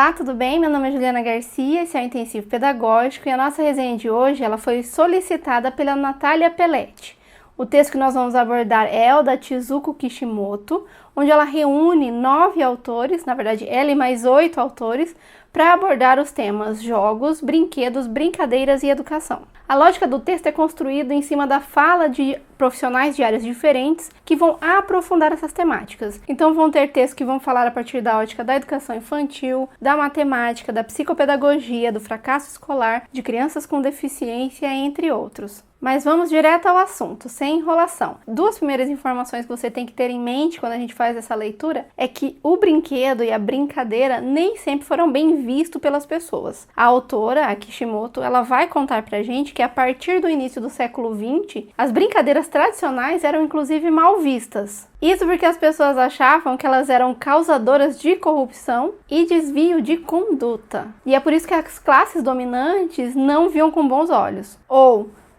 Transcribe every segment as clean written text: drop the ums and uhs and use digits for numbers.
Olá, tudo bem? Meu nome é Juliana Garcia, esse é o Intensivo Pedagógico e a nossa resenha de hoje ela foi solicitada pela Natália Pelletti. O texto que nós vamos abordar é o da Chizuko Kishimoto, onde ela reúne 9 autores, na verdade ela e mais 8 autores, para abordar os temas jogos, brinquedos, brincadeiras e educação. A lógica do texto é construída em cima da fala de profissionais de áreas diferentes que vão aprofundar essas temáticas. Então vão ter textos que vão falar a partir da ótica da educação infantil, da matemática, da psicopedagogia, do fracasso escolar, de crianças com deficiência, entre outros. Mas vamos direto ao assunto, sem enrolação. Duas primeiras informações que você tem que ter em mente quando a gente faz essa leitura é que o brinquedo e a brincadeira nem sempre foram bem vistos pelas pessoas. A autora, a Kishimoto, ela vai contar pra gente que a partir do início do século XX, as brincadeiras tradicionais eram inclusive mal vistas. Isso porque as pessoas achavam que elas eram causadoras de corrupção e desvio de conduta. E é por isso que as classes dominantes não viam com bons olhos.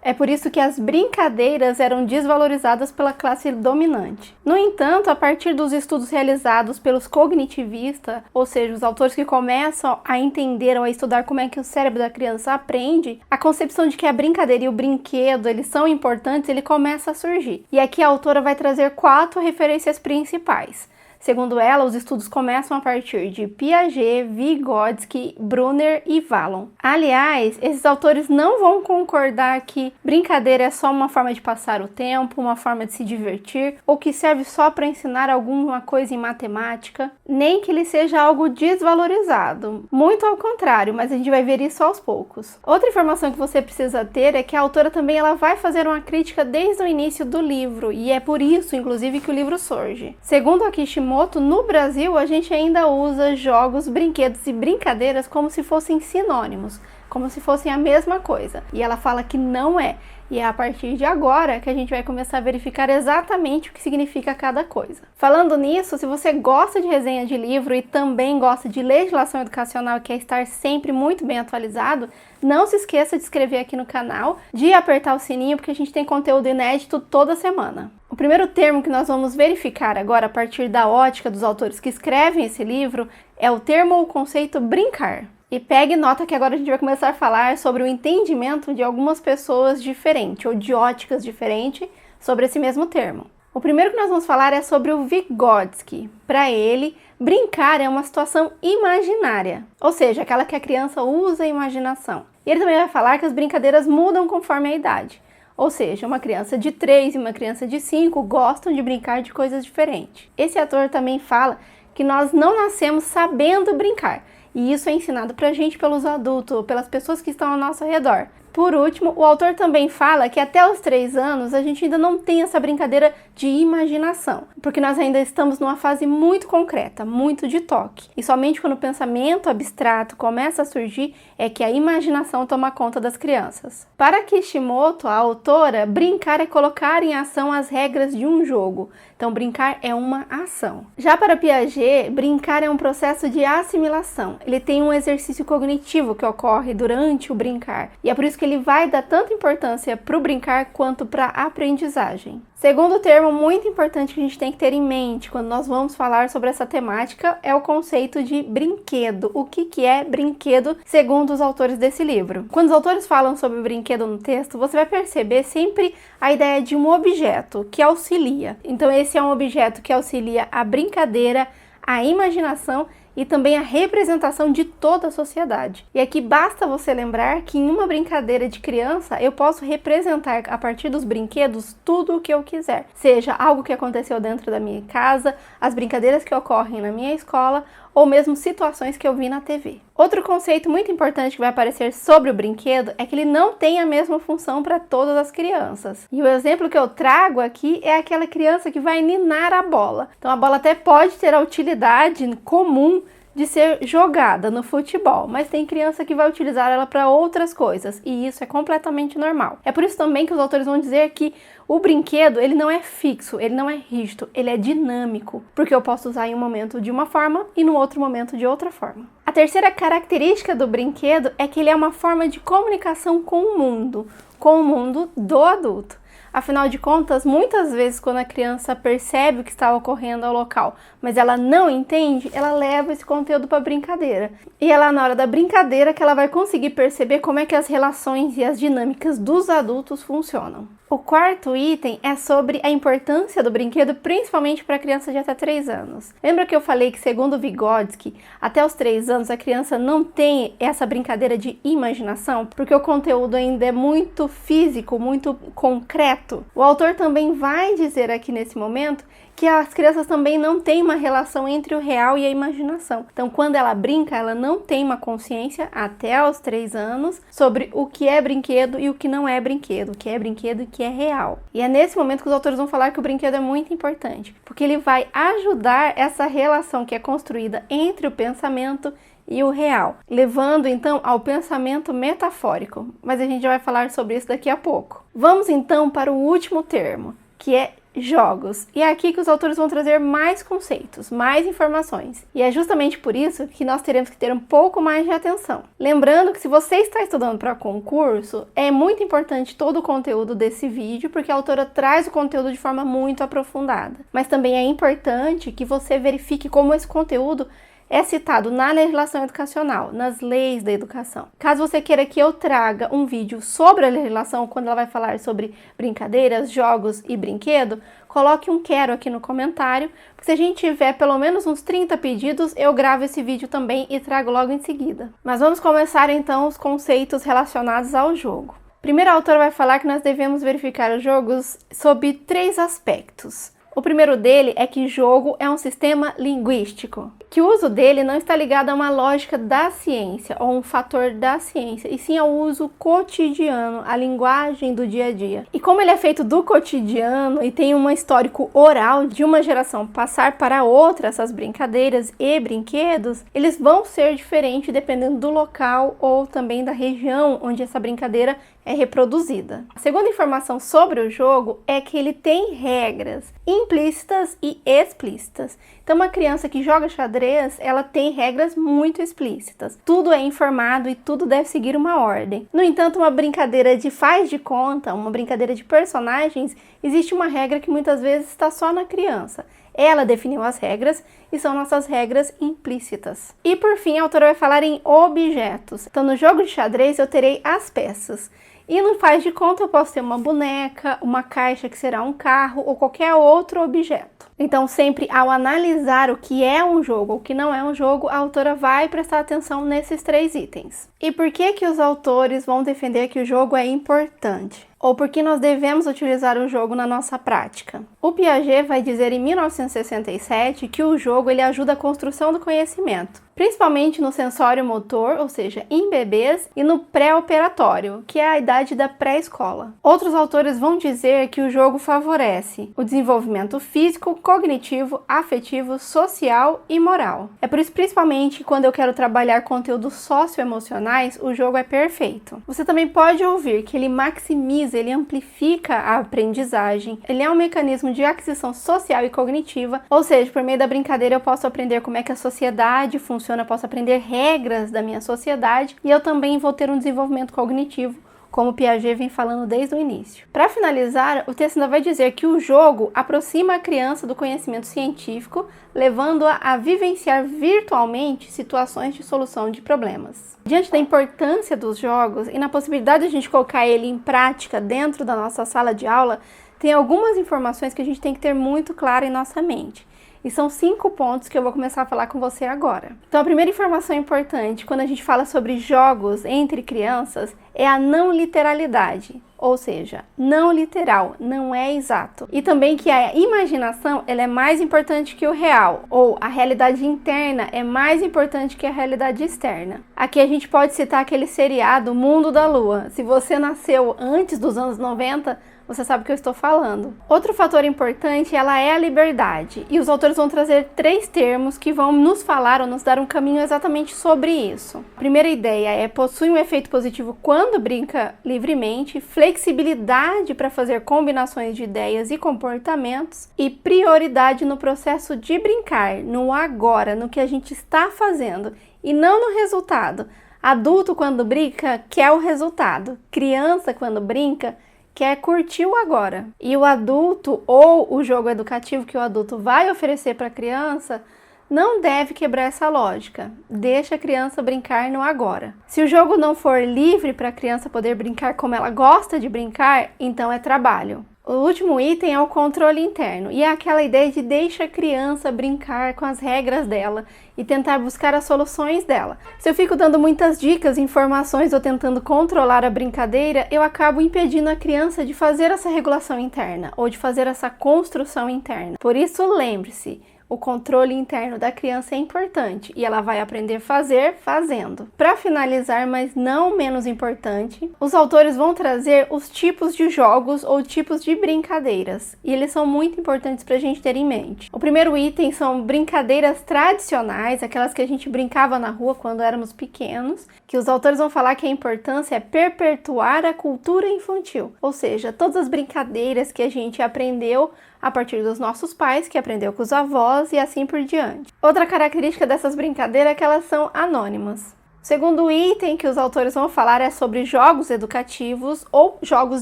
É por isso que as brincadeiras eram desvalorizadas pela classe dominante. No entanto, a partir dos estudos realizados pelos cognitivistas, ou seja, os autores que começam a entender ou a estudar como é que o cérebro da criança aprende, a concepção de que a brincadeira e o brinquedo eles são importantes, ele começa a surgir. E aqui a autora vai trazer 4 referências principais. Segundo ela, os estudos começam a partir de Piaget, Vygotsky, Brunner e Vallon. Aliás, esses autores não vão concordar que brincadeira é só uma forma de passar o tempo, uma forma de se divertir, ou que serve só para ensinar alguma coisa em matemática, nem que ele seja algo desvalorizado. Muito ao contrário, mas a gente vai ver isso aos poucos. Outra informação que você precisa ter é que a autora também ela vai fazer uma crítica desde o início do livro, e é por isso, inclusive, que o livro surge. Segundo a Kishimoto, no Brasil, a gente ainda usa jogos, brinquedos e brincadeiras como se fossem sinônimos, como se fossem a mesma coisa. E ela fala que não é. E é a partir de agora que a gente vai começar a verificar exatamente o que significa cada coisa. Falando nisso, se você gosta de resenha de livro e também gosta de legislação educacional e quer estar sempre muito bem atualizado, não se esqueça de se inscrever aqui no canal, de apertar o sininho, porque a gente tem conteúdo inédito toda semana. O primeiro termo que nós vamos verificar agora, a partir da ótica dos autores que escrevem esse livro, é o termo ou conceito brincar. E pegue nota que agora a gente vai começar a falar sobre o entendimento de algumas pessoas diferentes, ou de óticas diferentes, sobre esse mesmo termo. O primeiro que nós vamos falar é sobre o Vygotsky. Para ele, brincar é uma situação imaginária, ou seja, aquela que a criança usa a imaginação. E ele também vai falar que as brincadeiras mudam conforme a idade. Ou seja, uma criança de 3 e uma criança de 5 gostam de brincar de coisas diferentes. Esse autor também fala que nós não nascemos sabendo brincar. E isso é ensinado pra gente pelos adultos, pelas pessoas que estão ao nosso redor. Por último, o autor também fala que até os 3 anos a gente ainda não tem essa brincadeira de imaginação, porque nós ainda estamos numa fase muito concreta, muito de toque. E somente quando o pensamento abstrato começa a surgir é que a imaginação toma conta das crianças. Para Kishimoto, a autora, brincar é colocar em ação as regras de um jogo. Então, brincar é uma ação. Já para Piaget, brincar é um processo de assimilação. Ele tem um exercício cognitivo que ocorre durante o brincar. E é por isso que ele vai dar tanta importância para o brincar quanto para a aprendizagem. Segundo termo muito importante que a gente tem que ter em mente quando nós vamos falar sobre essa temática é o conceito de brinquedo. O que é brinquedo, segundo os autores desse livro? Quando os autores falam sobre brinquedo no texto, você vai perceber sempre a ideia de um objeto que auxilia. Então esse é um objeto que auxilia a brincadeira, a imaginação e também a representação de toda a sociedade. E aqui basta você lembrar que em uma brincadeira de criança eu posso representar a partir dos brinquedos tudo o que eu quiser. Seja algo que aconteceu dentro da minha casa, as brincadeiras que ocorrem na minha escola ou mesmo situações que eu vi na TV. Outro conceito muito importante que vai aparecer sobre o brinquedo é que ele não tem a mesma função para todas as crianças. E o exemplo que eu trago aqui é aquela criança que vai ninar a bola. Então a bola até pode ter a utilidade comum de ser jogada no futebol, mas tem criança que vai utilizar ela para outras coisas, e isso é completamente normal. É por isso também que os autores vão dizer que o brinquedo, ele não é fixo, ele não é rígido, ele é dinâmico, porque eu posso usar em um momento de uma forma e no outro momento de outra forma. A terceira característica do brinquedo é que ele é uma forma de comunicação com o mundo do adulto. Afinal de contas, muitas vezes quando a criança percebe o que está ocorrendo ao local, mas ela não entende, ela leva esse conteúdo para a brincadeira. E é lá na hora da brincadeira que ela vai conseguir perceber como é que as relações e as dinâmicas dos adultos funcionam. O quarto item é sobre a importância do brinquedo, principalmente para a criança de até 3 anos. Lembra que eu falei que, segundo Vygotsky, até os 3 anos a criança não tem essa brincadeira de imaginação, porque o conteúdo ainda é muito físico, muito concreto? O autor também vai dizer aqui nesse momento que as crianças também não têm uma relação entre o real e a imaginação. Então, quando ela brinca, ela não tem uma consciência até aos 3 anos sobre o que é brinquedo e o que não é brinquedo, o que é brinquedo e o que é real. E é nesse momento que os autores vão falar que o brinquedo é muito importante, porque ele vai ajudar essa relação que é construída entre o pensamento e o real, levando então ao pensamento metafórico. Mas a gente já vai falar sobre isso daqui a pouco. Vamos então para o último termo, que é jogos. E é aqui que os autores vão trazer mais conceitos, mais informações. E é justamente por isso que nós teremos que ter um pouco mais de atenção. Lembrando que se você está estudando para concurso, é muito importante todo o conteúdo desse vídeo, porque a autora traz o conteúdo de forma muito aprofundada. Mas também é importante que você verifique como esse conteúdo é citado na legislação educacional, nas leis da educação. Caso você queira que eu traga um vídeo sobre a legislação, quando ela vai falar sobre brincadeiras, jogos e brinquedo, coloque um quero aqui no comentário, porque se a gente tiver pelo menos uns 30 pedidos, eu gravo esse vídeo também e trago logo em seguida. Mas vamos começar então os conceitos relacionados ao jogo. Primeiro, a autora vai falar que nós devemos verificar os jogos sob 3 aspectos. O primeiro dele é que jogo é um sistema linguístico, que o uso dele não está ligado a uma lógica da ciência ou um fator da ciência, e sim ao uso cotidiano, a linguagem do dia a dia. E como ele é feito do cotidiano e tem um histórico oral de uma geração passar para outra, essas brincadeiras e brinquedos, eles vão ser diferentes dependendo do local ou também da região onde essa brincadeira é reproduzida. A segunda informação sobre o jogo é que ele tem regras implícitas e explícitas. Então, uma criança que joga xadrez, ela tem regras muito explícitas. Tudo é informado e tudo deve seguir uma ordem. No entanto, uma brincadeira de faz de conta, uma brincadeira de personagens, existe uma regra que muitas vezes está só na criança. Ela definiu as regras e são nossas regras implícitas. E por fim, a autora vai falar em objetos. Então, no jogo de xadrez, eu terei as peças. E no faz de conta eu posso ter uma boneca, uma caixa que será um carro ou qualquer outro objeto. Então, sempre ao analisar o que é um jogo ou o que não é um jogo, a autora vai prestar atenção nesses 3 itens. E por que que os autores vão defender que o jogo é importante? Ou por que nós devemos utilizar o jogo na nossa prática? O Piaget vai dizer em 1967 que o jogo ele ajuda a construção do conhecimento, principalmente no sensório motor, ou seja, em bebês, e no pré-operatório, que é a idade da pré-escola. Outros autores vão dizer que o jogo favorece o desenvolvimento físico, cognitivo, afetivo, social e moral. É por isso, principalmente, quando eu quero trabalhar conteúdos socioemocionais, o jogo é perfeito. Você também pode ouvir que ele maximiza, ele amplifica a aprendizagem, ele é um mecanismo de aquisição social e cognitiva, ou seja, por meio da brincadeira eu posso aprender como é que a sociedade funciona, eu posso aprender regras da minha sociedade e eu também vou ter um desenvolvimento cognitivo, como Piaget vem falando desde o início. Para finalizar, o texto ainda vai dizer que o jogo aproxima a criança do conhecimento científico, levando-a a vivenciar virtualmente situações de solução de problemas. Diante da importância dos jogos e na possibilidade de a gente colocar ele em prática dentro da nossa sala de aula, tem algumas informações que a gente tem que ter muito claro em nossa mente. E são 5 pontos que eu vou começar a falar com você agora. Então, a primeira informação importante quando a gente fala sobre jogos entre crianças é a não literalidade, ou seja, não literal, não é exato. E também que a imaginação ela é mais importante que o real, ou a realidade interna é mais importante que a realidade externa. Aqui a gente pode citar aquele seriado Mundo da Lua. Se você nasceu antes dos anos 90, você sabe o que eu estou falando. Outro fator importante, ela é a liberdade. E os autores vão trazer 3 termos que vão nos falar ou nos dar um caminho exatamente sobre isso. A primeira ideia é possui um efeito positivo quando brinca livremente, flexibilidade para fazer combinações de ideias e comportamentos e prioridade no processo de brincar, no agora, no que a gente está fazendo e não no resultado. Adulto quando brinca quer o resultado. Criança quando brinca quer curtir o agora. E o adulto ou o jogo educativo que o adulto vai oferecer para a criança não deve quebrar essa lógica. Deixa a criança brincar no agora. Se o jogo não for livre para a criança poder brincar como ela gosta de brincar, então é trabalho. O último item é o controle interno, e é aquela ideia de deixa a criança brincar com as regras dela e tentar buscar as soluções dela. Se eu fico dando muitas dicas, informações ou tentando controlar a brincadeira, eu acabo impedindo a criança de fazer essa regulação interna ou de fazer essa construção interna. Por isso, lembre-se, o controle interno da criança é importante e ela vai aprender a fazer fazendo. Para finalizar, mas não menos importante, os autores vão trazer os tipos de jogos ou tipos de brincadeiras, e eles são muito importantes para a gente ter em mente. O primeiro item são brincadeiras tradicionais, aquelas que a gente brincava na rua quando éramos pequenos, que os autores vão falar que a importância é perpetuar a cultura infantil, ou seja, todas as brincadeiras que a gente aprendeu a partir dos nossos pais, que aprendeu com os avós e assim por diante. Outra característica dessas brincadeiras é que elas são anônimas. O segundo item que os autores vão falar é sobre jogos educativos ou jogos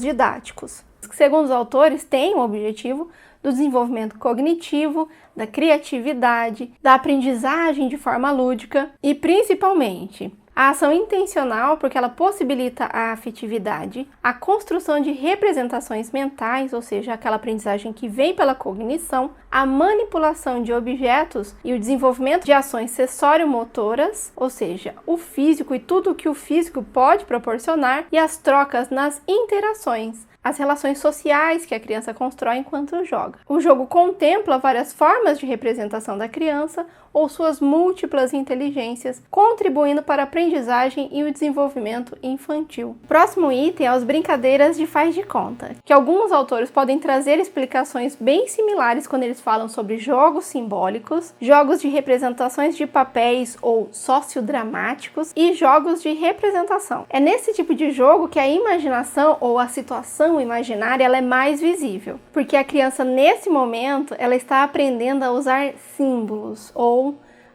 didáticos. Segundo os autores, têm o objetivo do desenvolvimento cognitivo, da criatividade, da aprendizagem de forma lúdica e, principalmente, a ação intencional, porque ela possibilita a afetividade, a construção de representações mentais, ou seja, aquela aprendizagem que vem pela cognição, a manipulação de objetos e o desenvolvimento de ações sensório-motoras, ou seja, o físico e tudo o que o físico pode proporcionar, e as trocas nas interações, as relações sociais que a criança constrói enquanto joga. O jogo contempla várias formas de representação da criança ou suas múltiplas inteligências, contribuindo para a aprendizagem e o desenvolvimento infantil. O próximo item é as brincadeiras de faz de conta, que alguns autores podem trazer explicações bem similares quando eles falam sobre jogos simbólicos, jogos de representações de papéis ou sociodramáticos e jogos de representação. É nesse tipo de jogo que a imaginação ou a situação imaginária ela é mais visível, porque a criança nesse momento ela está aprendendo a usar símbolos ou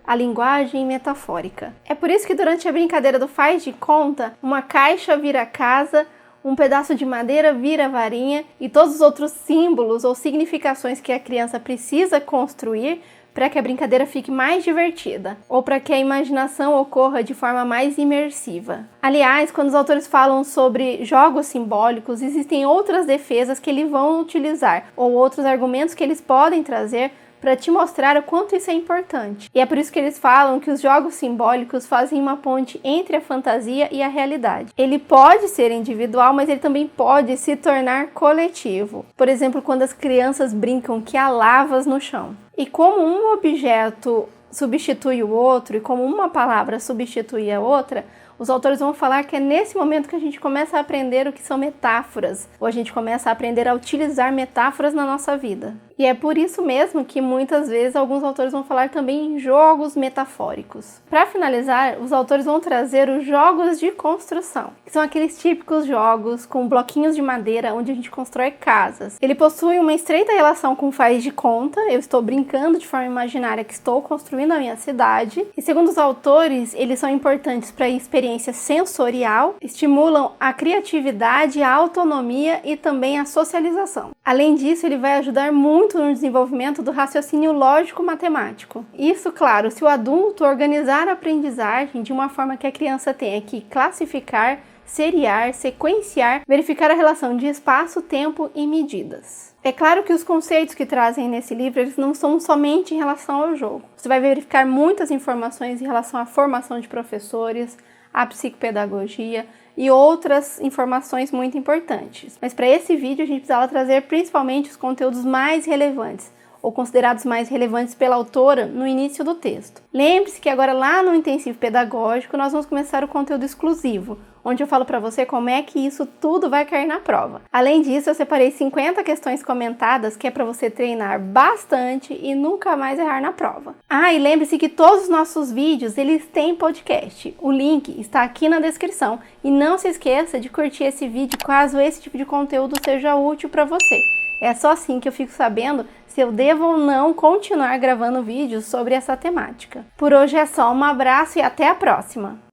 a linguagem metafórica. É por isso que durante a brincadeira do faz de conta, uma caixa vira casa, um pedaço de madeira vira varinha e todos os outros símbolos ou significações que a criança precisa construir para que a brincadeira fique mais divertida ou para que a imaginação ocorra de forma mais imersiva. Aliás, quando os autores falam sobre jogos simbólicos, existem outras defesas que eles vão utilizar ou outros argumentos que eles podem trazer para te mostrar o quanto isso é importante. E é por isso que eles falam que os jogos simbólicos fazem uma ponte entre a fantasia e a realidade. Ele pode ser individual, mas ele também pode se tornar coletivo. Por exemplo, quando as crianças brincam que há lavas no chão. E como um objeto substitui o outro e como uma palavra substitui a outra, os autores vão falar que é nesse momento que a gente começa a aprender o que são metáforas, ou a gente começa a aprender a utilizar metáforas na nossa vida. E é por isso mesmo que muitas vezes alguns autores vão falar também em jogos metafóricos. Para finalizar, os autores vão trazer os jogos de construção, que são aqueles típicos jogos com bloquinhos de madeira onde a gente constrói casas. Ele possui uma estreita relação com o faz de conta, eu estou brincando de forma imaginária que estou construindo a minha cidade. E segundo os autores, eles são importantes para a experiência sensorial, estimulam a criatividade, a autonomia e também a socialização. Além disso, ele vai ajudar muito no desenvolvimento do raciocínio lógico-matemático. Isso, claro, se o adulto organizar a aprendizagem de uma forma que a criança tenha que classificar, seriar, sequenciar, verificar a relação de espaço, tempo e medidas. É claro que os conceitos que trazem nesse livro, eles não são somente em relação ao jogo. Você vai verificar muitas informações em relação à formação de professores, à psicopedagogia e outras informações muito importantes. Mas para esse vídeo a gente precisava trazer principalmente os conteúdos mais relevantes, ou considerados mais relevantes pela autora no início do texto. Lembre-se que agora lá no Intensivo Pedagógico nós vamos começar o conteúdo exclusivo, onde eu falo para você como é que isso tudo vai cair na prova. Além disso, eu separei 50 questões comentadas que é para você treinar bastante e nunca mais errar na prova. E lembre-se que todos os nossos vídeos, eles têm podcast. O link está aqui na descrição. E não se esqueça de curtir esse vídeo caso esse tipo de conteúdo seja útil para você. É só assim que eu fico sabendo se eu devo ou não continuar gravando vídeos sobre essa temática. Por hoje é só, um abraço e até a próxima!